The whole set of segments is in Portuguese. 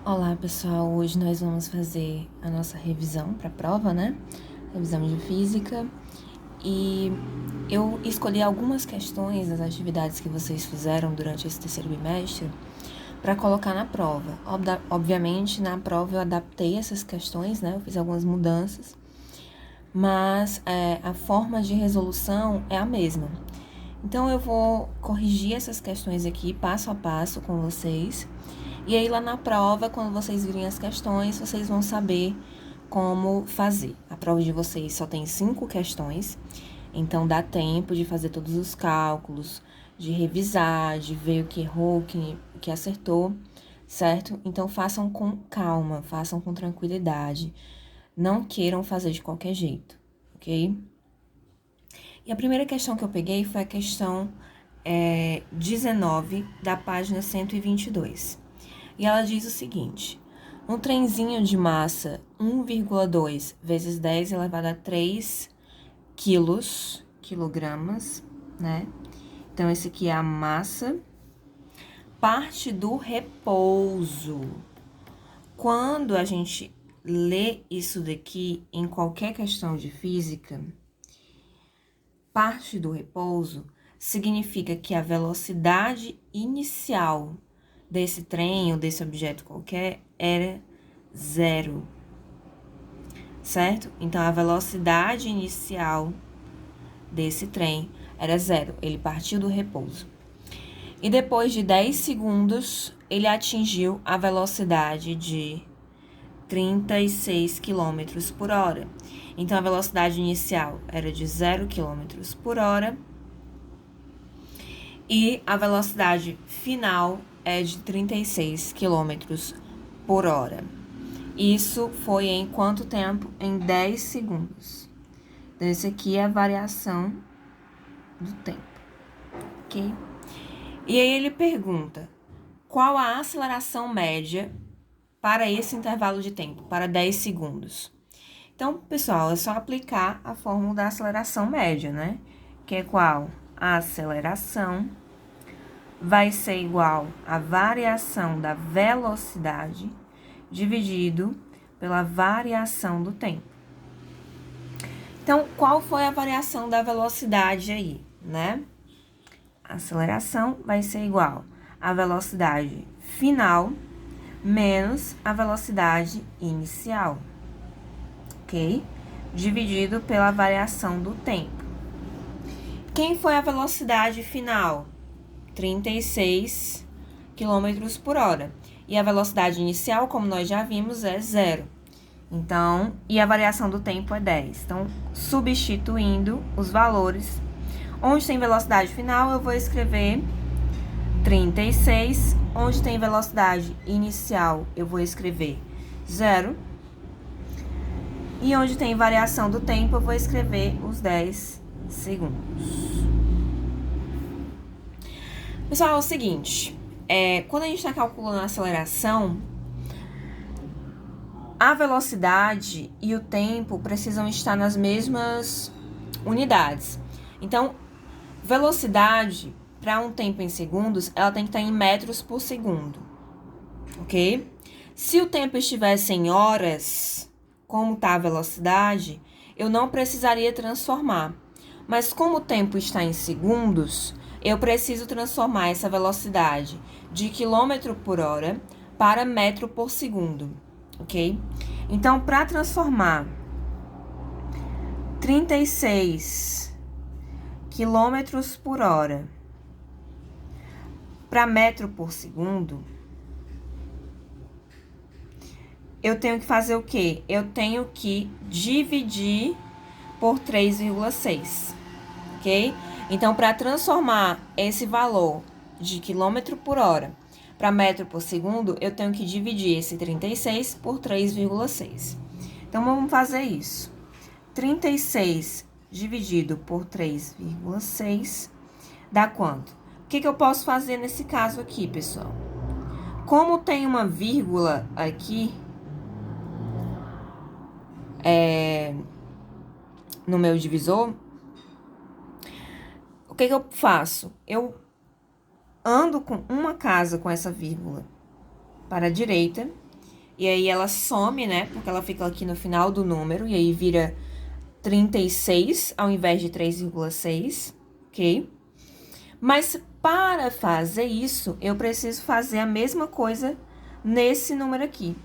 Olá pessoal, hoje nós vamos fazer a nossa revisão para a prova, né? Revisão de física. E eu escolhi algumas questões das atividades que vocês fizeram durante esse terceiro bimestre para colocar na prova. Obviamente, na prova eu adaptei essas questões, né? Eu fiz algumas mudanças, mas a forma de resolução é a mesma. Então, eu vou corrigir essas questões aqui passo a passo com vocês. E aí, lá na prova, quando vocês virem as questões, vocês vão saber como fazer. A prova de vocês só tem 5 questões, então dá tempo de fazer todos os cálculos, de revisar, de ver o que errou, o que acertou, certo? Então, façam com calma, façam com tranquilidade. Não queiram fazer de qualquer jeito, ok? E a primeira questão que eu peguei foi a questão 19, da página 122. E ela diz o seguinte: um trenzinho de massa 1,2 vezes 10 elevado a 3 quilogramas, né? Então, esse aqui é a massa, parte do repouso. Quando a gente lê isso daqui em qualquer questão de física, parte do repouso significa que a velocidade inicial desse trem ou desse objeto qualquer era 0, certo? Então, a velocidade inicial desse trem era 0, ele partiu do repouso. E depois de 10 segundos, ele atingiu a velocidade de 36 km por hora. Então, a velocidade inicial era de 0 km por hora e a velocidade final é de 36 km por hora. Isso foi em quanto tempo? Em 10 segundos. Então, esse aqui é a variação do tempo, ok? E aí ele pergunta, qual a aceleração média para esse intervalo de tempo, para 10 segundos? Então, pessoal, é só aplicar a fórmula da aceleração média, né? Que é qual? A aceleração vai ser igual à variação da velocidade dividido pela variação do tempo. Então, qual foi a variação da velocidade aí, né? A aceleração vai ser igual à velocidade final menos a velocidade inicial, ok? Dividido pela variação do tempo. Quem foi a velocidade final? 36 km por hora. E a velocidade inicial, como nós já vimos, é 0. Então, e a variação do tempo é 10. Então, substituindo os valores, onde tem velocidade final, eu vou escrever 36. Onde tem velocidade inicial, eu vou escrever 0. E onde tem variação do tempo, eu vou escrever os 10 segundos. Pessoal, é o seguinte, quando a gente está calculando a aceleração, a velocidade e o tempo precisam estar nas mesmas unidades. Então, velocidade, para um tempo em segundos, ela tem que estar em metros por segundo, ok? Se o tempo estivesse em horas, como está a velocidade, eu não precisaria transformar. Mas como o tempo está em segundos, eu preciso transformar essa velocidade de quilômetro por hora para metro por segundo, ok? Então, para transformar 36 quilômetros por hora para metro por segundo, eu tenho que fazer o quê? Eu tenho que dividir por 3,6, ok? Então, para transformar esse valor de quilômetro por hora para metro por segundo, eu tenho que dividir esse 36 por 3,6. Então, vamos fazer isso. 36 dividido por 3,6 dá quanto? O que eu posso fazer nesse caso aqui, pessoal? Como tem uma vírgula aqui, no meu divisor, o que eu faço? Eu ando com uma casa com essa vírgula para a direita E aí ela some, né? Porque ela fica aqui no final do número. E aí vira 36 ao invés de 3,6, ok? Mas para fazer isso, eu preciso fazer a mesma coisa nesse número aqui.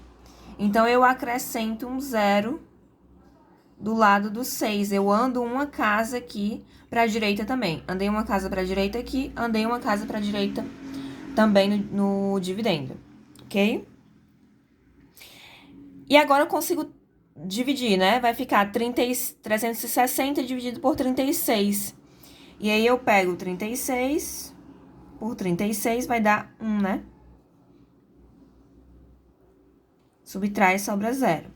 Então, eu acrescento um 0 do lado do 6. Eu ando uma casa aqui para a direita também. Andei uma casa para a direita aqui, andei uma casa para a direita também no dividendo, ok? E agora eu consigo dividir, né? Vai ficar 360 dividido por 36. E aí eu pego 36 por 36, vai dar 1, né? Subtrai e sobra 0.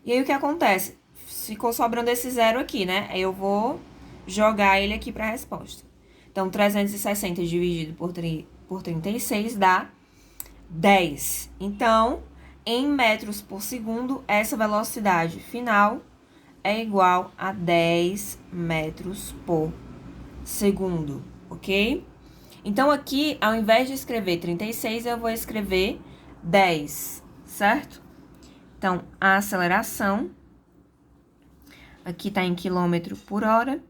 E aí o que acontece? Ficou sobrando esse 0 aqui, né? Aí eu vou jogar ele aqui para a resposta. Então, 360 dividido por 36 dá 10. Então, em metros por segundo, essa velocidade final é igual a 10 metros por segundo, ok? Então, aqui, ao invés de escrever 36, eu vou escrever 10, certo? Então, a aceleração, aqui tá em quilômetro por hora,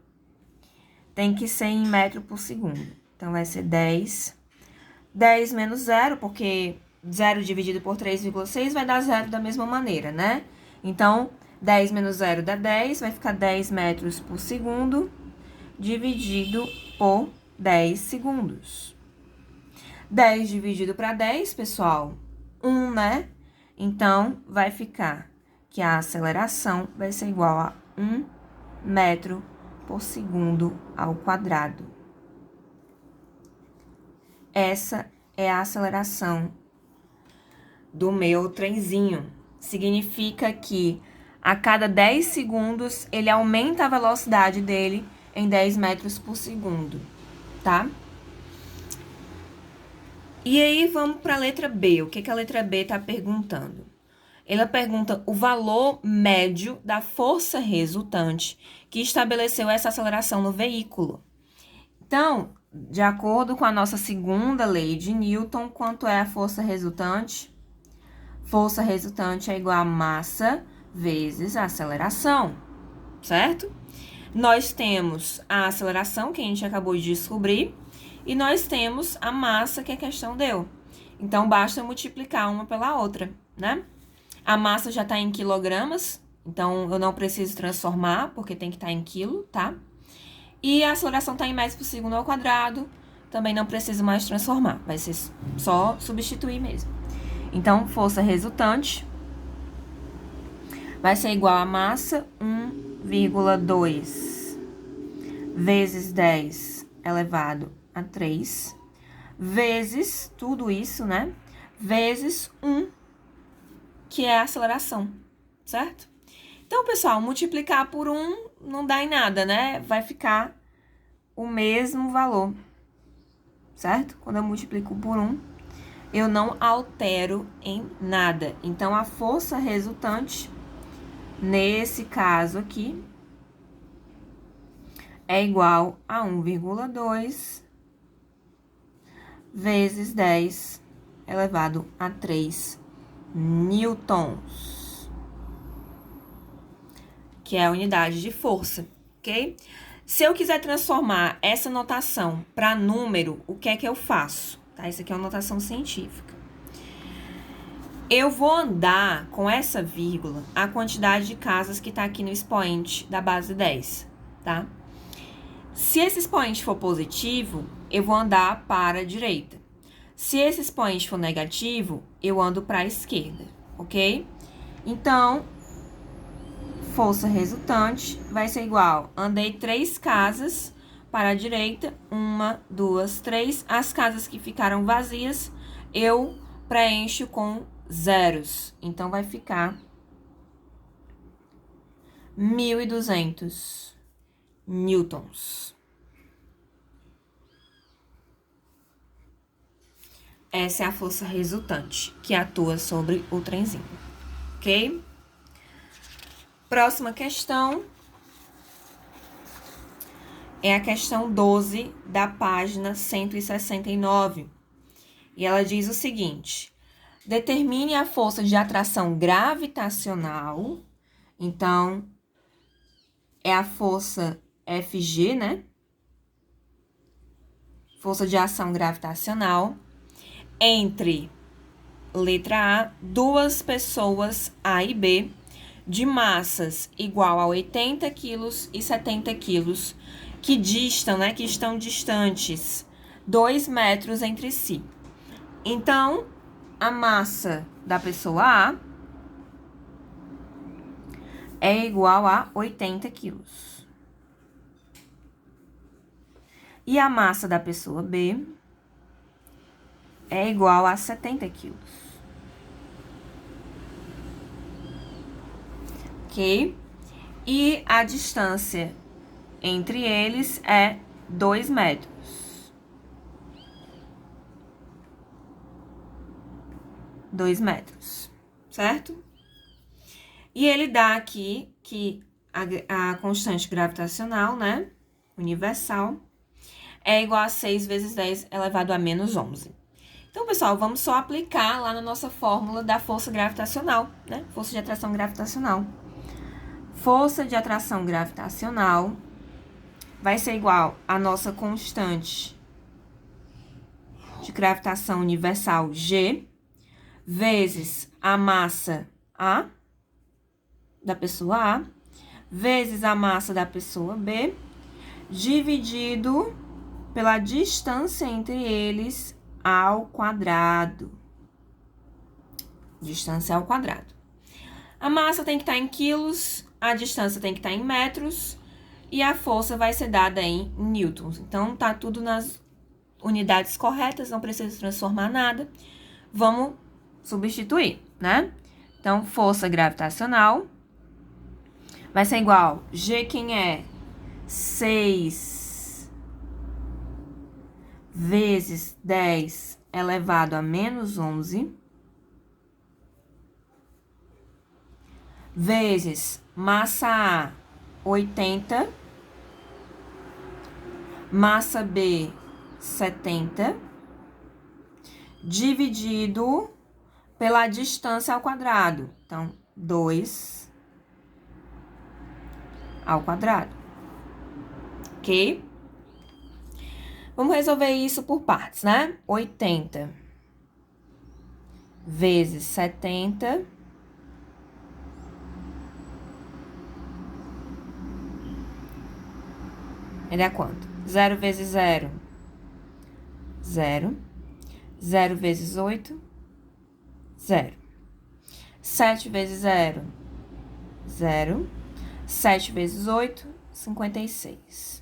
tem que ser em metro por segundo. Então, vai ser 10. 10 menos 0, porque 0 dividido por 3,6 vai dar 0 da mesma maneira, né? Então, 10 menos 0 dá 10, vai ficar 10 metros por segundo, dividido por 10 segundos. 10 dividido para 10, pessoal, 1, né? Então, vai ficar que a aceleração vai ser igual a 1 metro por segundo ao quadrado. Essa é a aceleração do meu trenzinho. Significa que a cada 10 segundos ele aumenta a velocidade dele em 10 metros por segundo, tá? E aí vamos para a letra B. O que a letra B está perguntando? Ela pergunta o valor médio da força resultante que estabeleceu essa aceleração no veículo. Então, de acordo com a nossa segunda lei de Newton, quanto é a força resultante? Força resultante é igual a massa vezes a aceleração, certo? Nós temos a aceleração, que a gente acabou de descobrir, e nós temos a massa que a questão deu. Então, basta multiplicar uma pela outra, né? A massa já está em quilogramas, então eu não preciso transformar, porque tem que estar em quilo, tá? E a aceleração está em metros por segundo ao quadrado, também não preciso mais transformar, vai ser só substituir mesmo. Então, força resultante vai ser igual a massa 1,2 vezes 10 elevado a 3, vezes tudo isso, né? Vezes 1, que é a aceleração, certo? Então, pessoal, multiplicar por 1 não dá em nada, né? Vai ficar o mesmo valor, certo? Quando eu multiplico por 1, eu não altero em nada. Então, a força resultante, nesse caso aqui, é igual a 1,2 vezes 10 elevado a 3 newtons, que é a unidade de força, ok? Se eu quiser transformar essa notação para número, o que é que eu faço? Tá? Isso aqui é uma notação científica. Eu vou andar com essa vírgula a quantidade de casas que está aqui no expoente da base 10, tá? Se esse expoente for positivo, eu vou andar para a direita. Se esse expoente for negativo, eu ando para a esquerda, ok? Então, força resultante vai ser igual, andei 3 casas para a direita, 1, 2, 3. As casas que ficaram vazias, eu preencho com zeros. Então, vai ficar 1.200 newtons. Essa é a força resultante que atua sobre o trenzinho, ok? Próxima questão é a questão 12 da página 169. E ela diz o seguinte: Determine a força de atração gravitacional. Então, é a força Fg, né? Força de ação gravitacional entre, letra A, duas pessoas A e B, de massas igual a 80 quilos e 70 quilos, que distam, né? Que estão distantes 2 metros entre si. Então, a massa da pessoa A é igual a 80 quilos. E a massa da pessoa B é igual a 70 quilos. Ok? E a distância entre eles é 2 metros. Certo? E ele dá aqui que a constante gravitacional, né, universal, é igual a 6 vezes 10 elevado a menos 11. Então, pessoal, vamos só aplicar lá na nossa fórmula da força gravitacional, né, força de atração gravitacional. Força de atração gravitacional vai ser igual a nossa constante de gravitação universal, G, vezes a massa A, da pessoa A, vezes a massa da pessoa B, dividido pela distância entre eles ao quadrado. Distância ao quadrado. A massa tem que estar em quilos, a distância tem que estar em metros e a força vai ser dada em newtons. Então, tá tudo nas unidades corretas, não precisa transformar nada. Vamos substituir, né? Então, força gravitacional vai ser igual, G quem é? 6 vezes 10 elevado a menos 11, vezes massa A, 80, massa B, 70, dividido pela distância ao quadrado. Então, 2 ao quadrado. Ok? Vamos resolver isso por partes, né? 80 vezes 70 ele é quanto? 0 vezes 0, 0. 0 vezes 8, 0. 7 vezes 0, 0. 7 vezes 8, 56.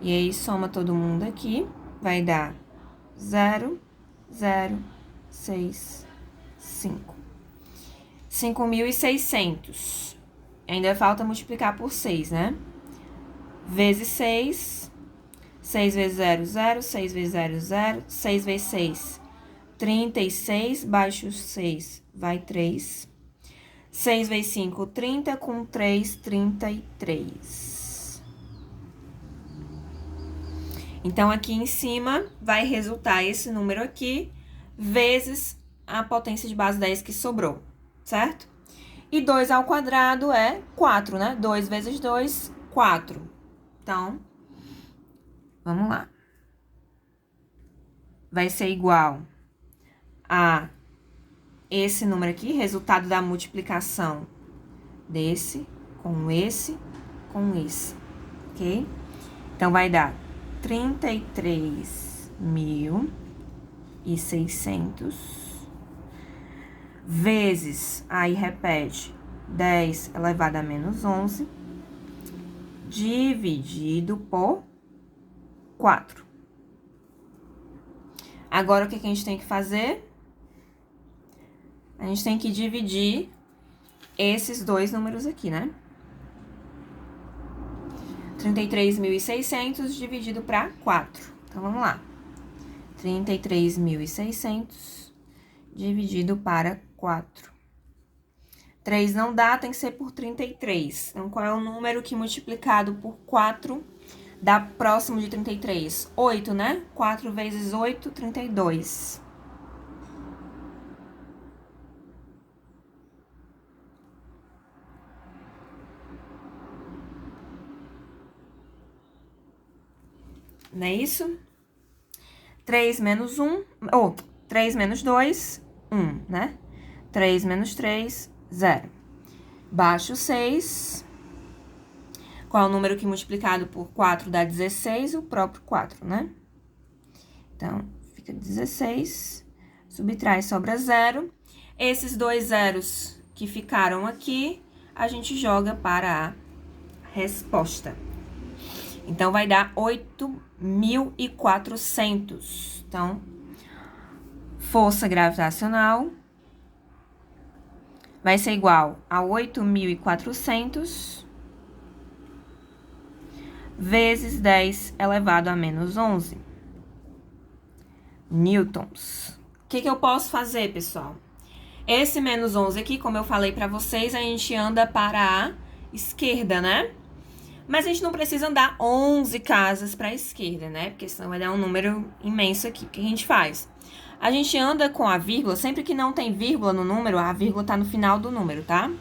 E aí, soma todo mundo aqui, vai dar 0, 0, 6, 5. 5.600. Ainda falta multiplicar por 6, né? Vezes 6. 6 vezes 0, 0. 6 vezes 0, 0. 6 vezes 6, 36. Baixo 6, vai 3. 6 vezes 5, 30. Com 3, 33. Então, aqui em cima vai resultar esse número aqui, vezes a potência de base 10 que sobrou, certo? E 2 ao quadrado é 4, né? 2 vezes 2, 4. Então, vamos lá. Vai ser igual a esse número aqui, resultado da multiplicação desse com esse, ok? Então, vai dar 33.600 vezes, aí repete, 10 elevado a menos 11, dividido por 4. Agora, o que a gente tem que fazer? A gente tem que dividir esses dois números aqui, né? 33.600 dividido para 4. Então, vamos lá. 33.600 dividido para 4. 3 não dá, tem que ser por 33. Então, qual é o número que multiplicado por 4 Dá próximo de 33. 8, né? 4 vezes 8, 32. Não é isso? 3 menos 1, ou 3 menos 2, 1, né? 3 menos 3, 0. Baixo 6. Qual é o número que multiplicado por 4 dá 16? O próprio 4, né? Então, fica 16. Subtrai, sobra 0. Esses dois zeros que ficaram aqui, a gente joga para a resposta. Então, vai dar 8.400. Então, força gravitacional vai ser igual a 8.400 vezes 10 elevado a menos 11 newtons. O que eu posso fazer, pessoal? Esse menos 11 aqui, como eu falei para vocês, a gente anda para a esquerda, né? Mas a gente não precisa andar 11 casas para a esquerda, né? Porque senão vai dar um número imenso aqui. O que a gente faz? A gente anda com a vírgula, sempre que não tem vírgula no número, a vírgula tá no final do número, tá?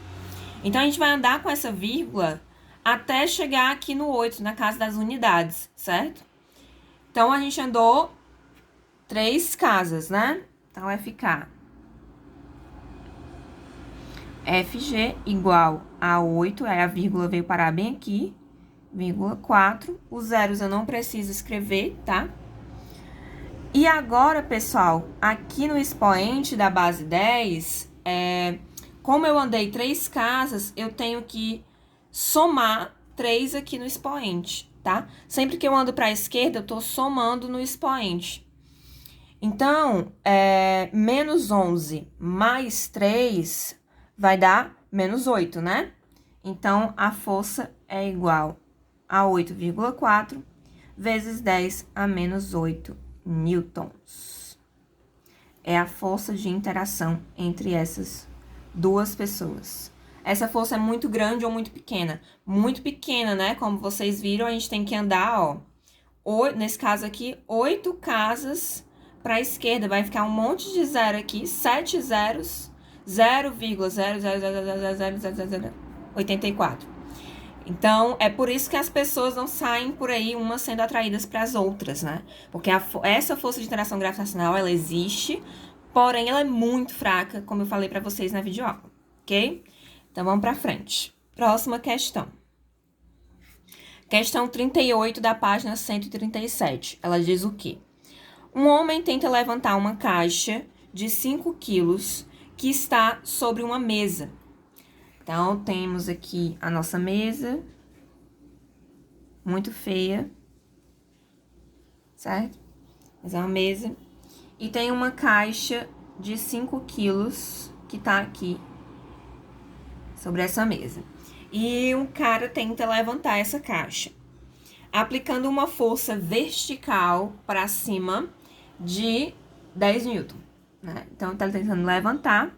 Então, a gente vai andar com essa vírgula até chegar aqui no 8, na casa das unidades, certo? Então, a gente andou 3 casas, né? Então, vai ficar FG igual a 8, aí a vírgula veio parar bem aqui, vírgula 4. Os zeros eu não preciso escrever, tá? E agora, pessoal, aqui no expoente da base 10, como eu andei 3 casas, eu tenho que somar 3 aqui no expoente, tá? Sempre que eu ando para a esquerda, eu tô somando no expoente. Então, menos 11 mais 3 vai dar menos 8, né? Então, a força é igual a 8,4 vezes 10 a menos 8 newtons. É a força de interação entre essas duas pessoas. Essa força é muito grande ou muito pequena? Muito pequena, né? Como vocês viram, a gente tem que andar, ó, nesse caso aqui, 8 casas para a esquerda. Vai ficar um monte de zero aqui, 7 zeros, 0,0000084. Então, é por isso que as pessoas não saem por aí, umas sendo atraídas para as outras, né? Porque essa força de interação gravitacional, ela existe, porém, ela é muito fraca, como eu falei para vocês na videoaula, ok? Então, vamos para frente. Próxima questão. Questão 38 da página 137. Ela diz o quê? Um homem tenta levantar uma caixa de 5 quilos que está sobre uma mesa. Então, temos aqui a nossa mesa, muito feia, certo? Mas é uma mesa. E tem uma caixa de 5 quilos que tá aqui sobre essa mesa. E um cara tenta levantar essa caixa, aplicando uma força vertical para cima de 10 newton, né? Então, tá tentando levantar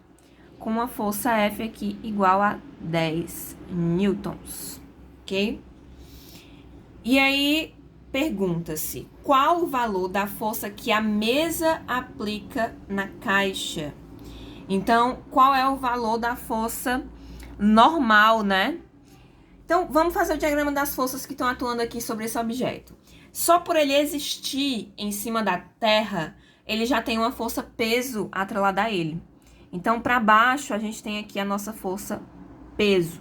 com uma força F aqui igual a 10 newtons, ok? E aí, pergunta-se, qual o valor da força que a mesa aplica na caixa? Então, qual é o valor da força normal, né? Então, vamos fazer o diagrama das forças que estão atuando aqui sobre esse objeto. Só por ele existir em cima da Terra, ele já tem uma força peso atrelada a ele. Então, para baixo, a gente tem aqui a nossa força peso.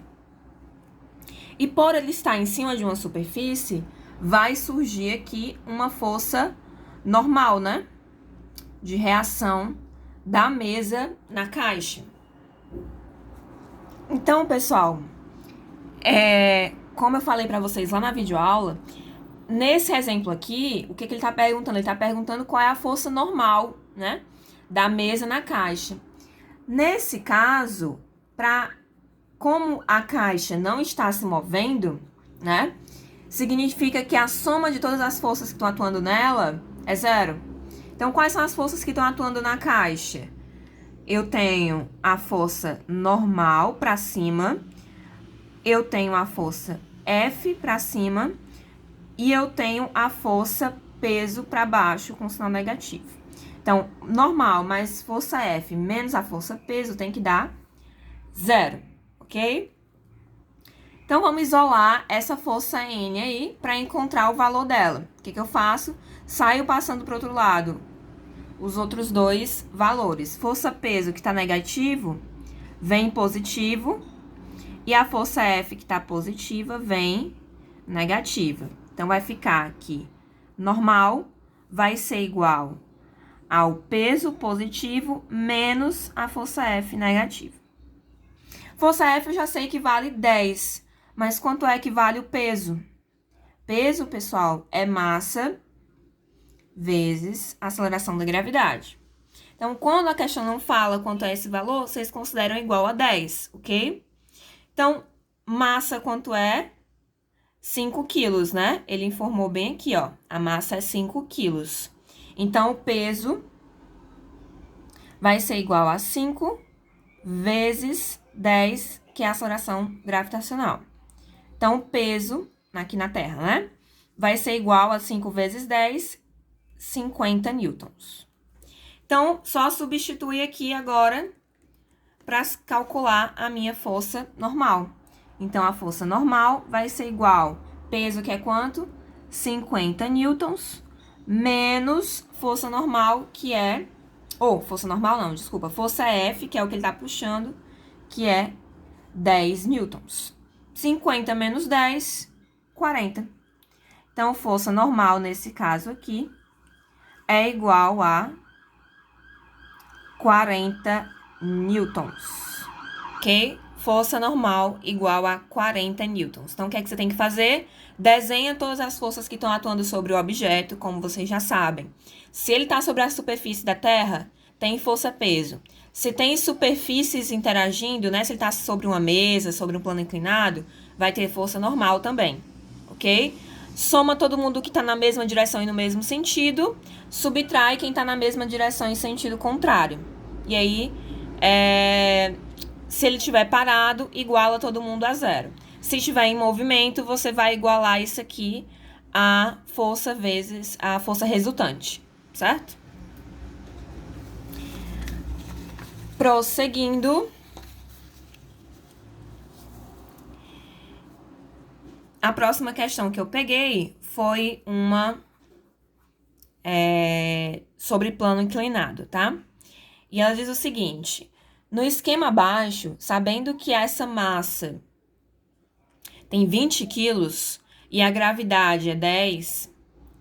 E por ele estar em cima de uma superfície, vai surgir aqui uma força normal, né? De reação da mesa na caixa. Então, pessoal, como eu falei para vocês lá na videoaula, nesse exemplo aqui, o que ele está perguntando? Ele está perguntando qual é a força normal, né? Da mesa na caixa. Nesse caso, como a caixa não está se movendo, né? Significa que a soma de todas as forças que estão atuando nela é 0. Então, quais são as forças que estão atuando na caixa? Eu tenho a força normal para cima, eu tenho a força F para cima e eu tenho a força peso para baixo com sinal negativo. Então, normal mais força F menos a força peso tem que dar 0, ok? Então, vamos isolar essa força N aí para encontrar o valor dela. O que eu faço? Saio passando para o outro lado os outros dois valores. Força peso que está negativo vem positivo e a força F que está positiva vem negativa. Então, vai ficar aqui normal vai ser igual ao peso positivo menos a força F negativa. Força F eu já sei que vale 10, mas quanto é que vale o peso? Peso, pessoal, é massa vezes aceleração da gravidade. Então, quando a questão não fala quanto é esse valor, vocês consideram igual a 10, ok? Então, massa quanto é? 5 quilos, né? Ele informou bem aqui, ó. A massa é 5 quilos. Então, o peso vai ser igual a 5 vezes 10, que é a aceleração gravitacional. Então, o peso, aqui na Terra, né? Vai ser igual a 5 vezes 10, 50 newtons. Então, só substituir aqui agora para calcular a minha força normal. Então, a força normal vai ser igual, peso que é quanto? 50 newtons, menos força normal, que é... força normal não, desculpa, força F, que é o que ele tá puxando, que é 10 newtons. 50 menos 10, 40. Então, força normal, nesse caso aqui, é igual a 40 newtons, ok? Força normal igual a 40 newtons. Então, o que é que você tem que fazer? Desenha todas as forças que estão atuando sobre o objeto, como vocês já sabem. Se ele está sobre a superfície da Terra, tem força-peso. Se tem superfícies interagindo, né? Se ele está sobre uma mesa, sobre um plano inclinado, vai ter força normal também, ok? Soma todo mundo que está na mesma direção e no mesmo sentido, subtrai quem está na mesma direção em sentido contrário. E aí, se ele estiver parado, iguala todo mundo a 0. Se estiver em movimento, você vai igualar isso aqui a força vezes a força resultante, certo? Prosseguindo. A próxima questão que eu peguei foi uma sobre plano inclinado, tá? E ela diz o seguinte: no esquema abaixo, sabendo que essa massa tem 20 quilos e a gravidade é 10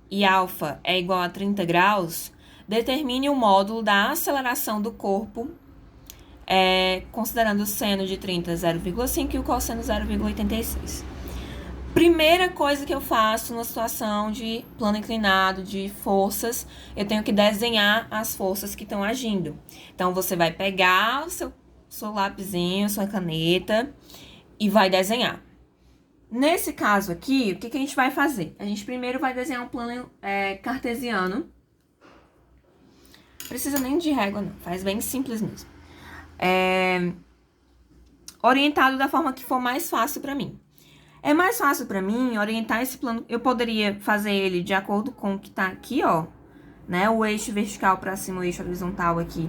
e alfa é igual a 30 graus, determine o módulo da aceleração do corpo, considerando o seno de 30 0,5 e o cosseno 0,86. Primeira coisa que eu faço numa situação de plano inclinado, de forças, eu tenho que desenhar as forças que estão agindo. Então, você vai pegar o seu lapisinho, sua caneta e vai desenhar. Nesse caso aqui, o que a gente vai fazer? A gente primeiro vai desenhar um plano cartesiano. Não precisa nem de régua, não. Faz bem simples mesmo. Orientado da forma que for mais fácil para mim. É mais fácil para mim orientar esse plano. Eu poderia fazer ele de acordo com o que tá aqui, ó, né? O eixo vertical para cima, o eixo horizontal aqui.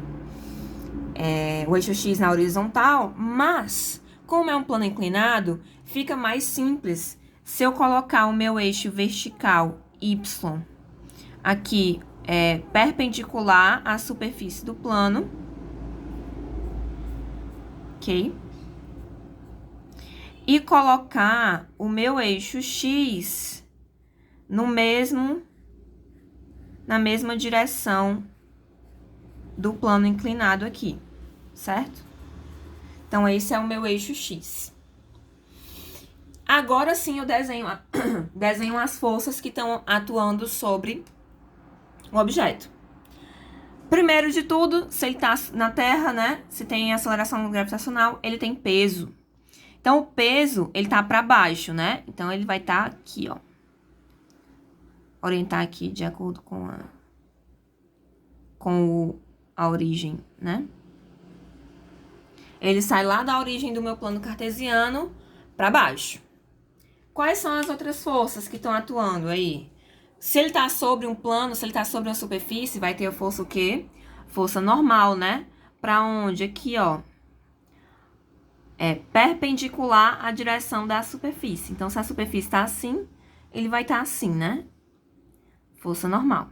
O eixo X na horizontal, mas como é um plano inclinado, fica mais simples se eu colocar o meu eixo vertical Y aqui perpendicular à superfície do plano, ok? E colocar o meu eixo X na mesma direção do plano inclinado aqui, certo? Então, esse é o meu eixo X. Agora sim eu desenho as forças que estão atuando sobre o objeto. Primeiro de tudo, se ele está na Terra, né? Se tem aceleração gravitacional, ele tem peso. Então, o peso, ele tá para baixo, né? Então, ele vai estar aqui, ó. Orientar aqui de acordo com a origem, né? Ele sai lá da origem do meu plano cartesiano para baixo. quais são as outras forças que estão atuando aí? Se ele tá sobre um plano, se ele tá sobre uma superfície, vai ter a força o quê? Força normal, né? Pra onde? Aqui, ó. É perpendicular à direção da superfície. Então, se a superfície tá assim, ele vai estar assim, né? Força normal.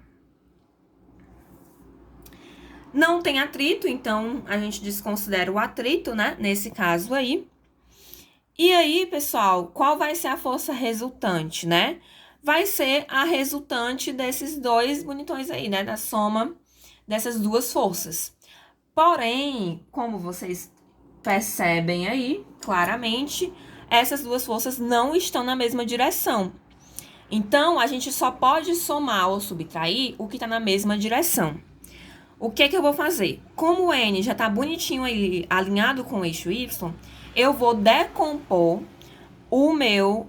Não tem atrito, então a gente desconsidera o atrito, né? Nesse caso aí. E aí, pessoal, qual vai ser a força resultante, né? Vai ser a resultante desses dois bonitões aí, né? Da soma dessas duas forças. Porém, como vocês percebem aí, claramente, essas duas forças não estão na mesma direção. Então, a gente só pode somar ou subtrair o que está na mesma direção. O que eu vou fazer? Como o N já está bonitinho aí, alinhado com o eixo Y, eu vou decompor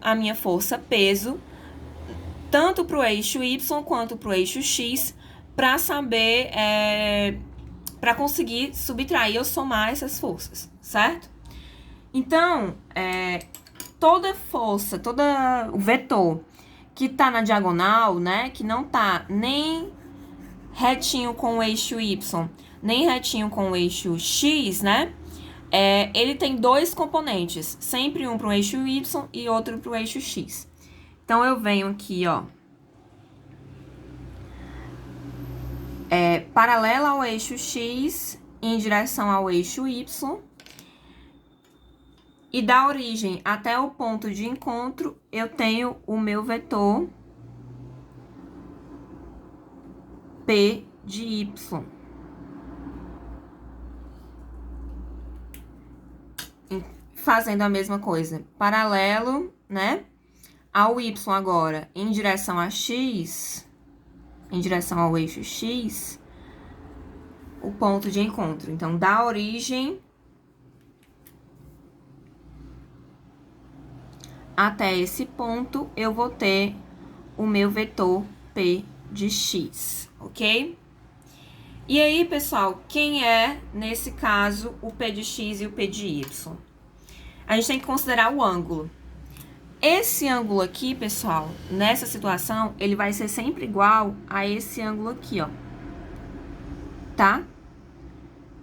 a minha força peso, tanto para o eixo Y quanto para o eixo X, para saber, para conseguir subtrair ou somar essas forças, certo? Então, toda força, todo o vetor que tá na diagonal, né, que não tá nem retinho com o eixo Y, nem retinho com o eixo X, né, ele tem dois componentes, sempre um pro eixo Y e outro pro eixo X. Então, eu venho aqui, ó, paralela ao eixo X, em direção ao eixo Y, e da origem até o ponto de encontro, eu tenho o meu vetor P de Y. Fazendo a mesma coisa, paralelo, né, ao Y agora, em direção a X, em direção ao eixo X, o ponto de encontro. Então, da origem até esse ponto, eu vou ter o meu vetor P de X, ok? E aí, pessoal, quem é, nesse caso, o P de X e o P de Y? A gente tem que considerar o ângulo. Esse ângulo aqui, pessoal, nessa situação, ele vai ser sempre igual a esse ângulo aqui, ó. Tá?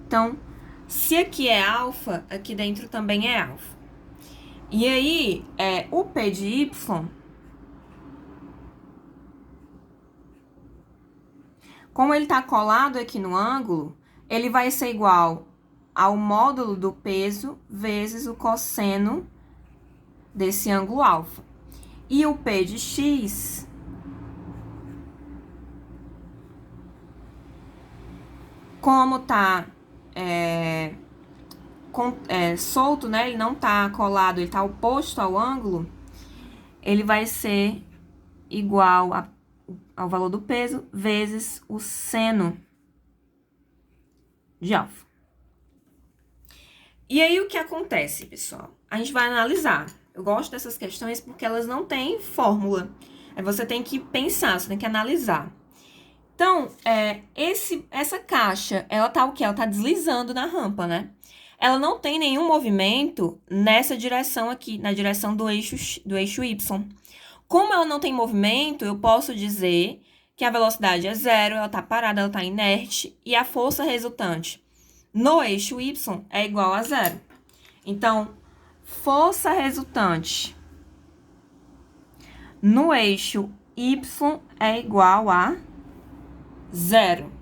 Então, se aqui é alfa, aqui dentro também é alfa. E aí, o P de Y, como ele tá colado aqui no ângulo, ele vai ser igual ao módulo do peso vezes o cosseno desse ângulo alfa. E o P de X, como tá solto, né? Ele não tá colado, ele tá oposto ao ângulo, ele vai ser igual ao valor do peso vezes o seno de alfa. E aí, o que acontece, pessoal? A gente vai analisar. Eu gosto dessas questões porque elas não têm fórmula. Você tem que pensar, você tem que analisar. Então, essa caixa, ela tá o quê? Ela tá deslizando na rampa, né? Ela não tem nenhum movimento nessa direção aqui, na direção do eixo Y. Como ela não tem movimento, eu posso dizer que a velocidade é zero, ela tá parada, ela tá inerte, e a força resultante no eixo Y é igual a zero. Então, força resultante no eixo Y é igual a zero,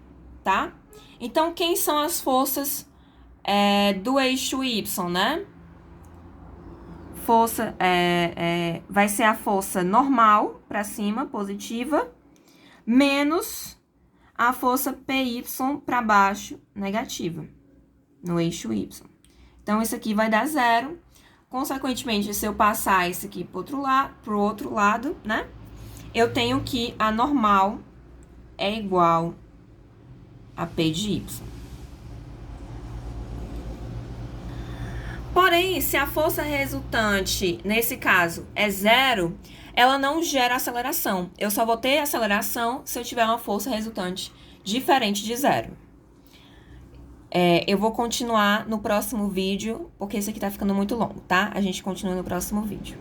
tá? Então, quem são as forças do eixo Y, né? Força vai ser a força normal para cima, positiva, menos a força PY para baixo, negativa, no eixo Y. Então, isso aqui vai dar zero. Consequentemente, se eu passar isso aqui pro outro lado, né? Eu tenho que a normal é igual a P de Y. Porém, se a força resultante, nesse caso, é zero, ela não gera aceleração. Eu só vou ter aceleração se eu tiver uma força resultante diferente de zero. Eu vou continuar no próximo vídeo, porque esse aqui tá ficando muito longo, tá? A gente continua no próximo vídeo.